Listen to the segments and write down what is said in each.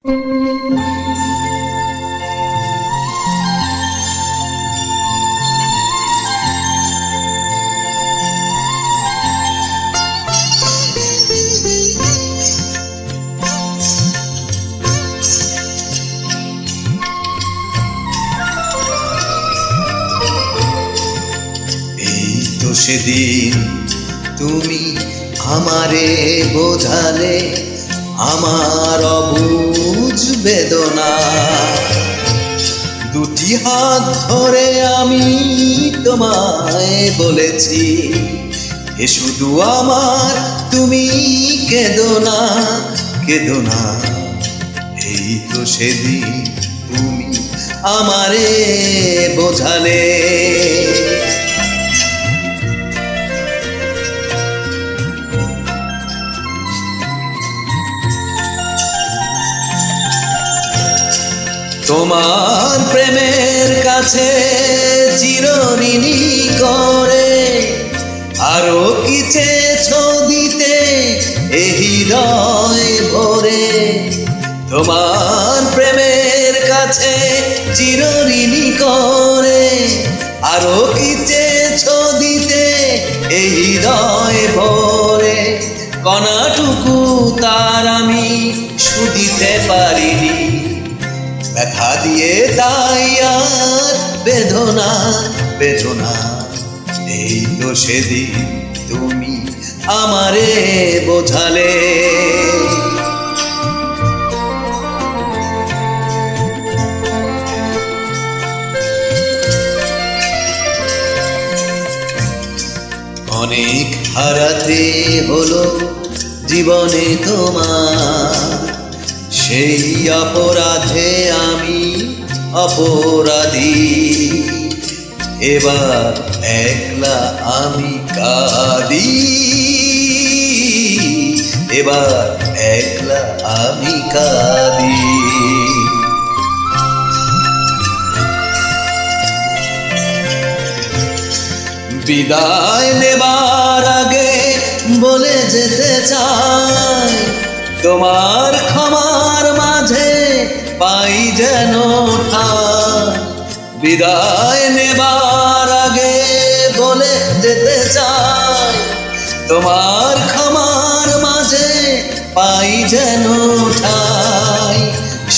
সেদিন তুমি আমারে বোঝালে আমার অবুঝ বেদনা, দুটি হাত ধরে আমি তোমায় বলেছি এ শুধু আমার, তুমি কেঁদো না কেঁদো না। এই তো সেদিন তুমি আমারে বোঝালে। তোমার প্রেমের কাছে চিরঋণী করে আরো কি চেয়েছো দিতে এ হৃদয় ভরে। তোমার প্রেমের কাছে চিরঋণী করে আরো কি চেয়েছো দিতে এ হৃদয় ভরে। কণাটুকু তার আমি শুধিতে পারিনি, ব্যথা দিয়ে তাই আর বেদনা বেদনা। এই তো সেদিন তুমি আমারে বোঝালে। অনেক হারাতে হলো জীবনে তোমার, সেই অপরাধে আমি অপরাধী। এবার একলা আমি কাঁদি, এবার একলা আমি কাঁদি। বিদায় নেবার আগে বলে যেতে চাই, তোমার ক্ষমার মাঝে পাই যেন ঠাঁই। বিদায় নেবার আগে বলে যেতে চাই, তোমার ক্ষমার মাঝে পাই যেন ঠাঁই।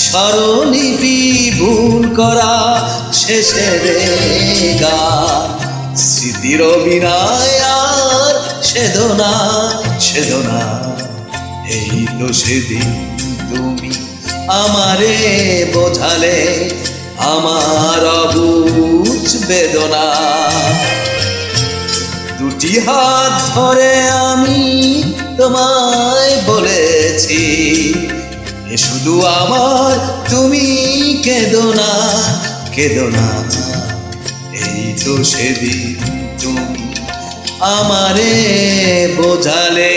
স্মরণলিপি ভুল করা শেষের গান, স্মৃতির বিনায় আর সেদনা সেদনা। এই তো সেদিন তুমি আমারে বোঝালে আমার অবুঝ বেদনা। দুটি হাত ধরে আমি তোমায় বলেছি এ শুধু আমার, তুমি কেঁদো না কেঁদো না। এই তো সেদিন তুমি আমারে বোঝালে।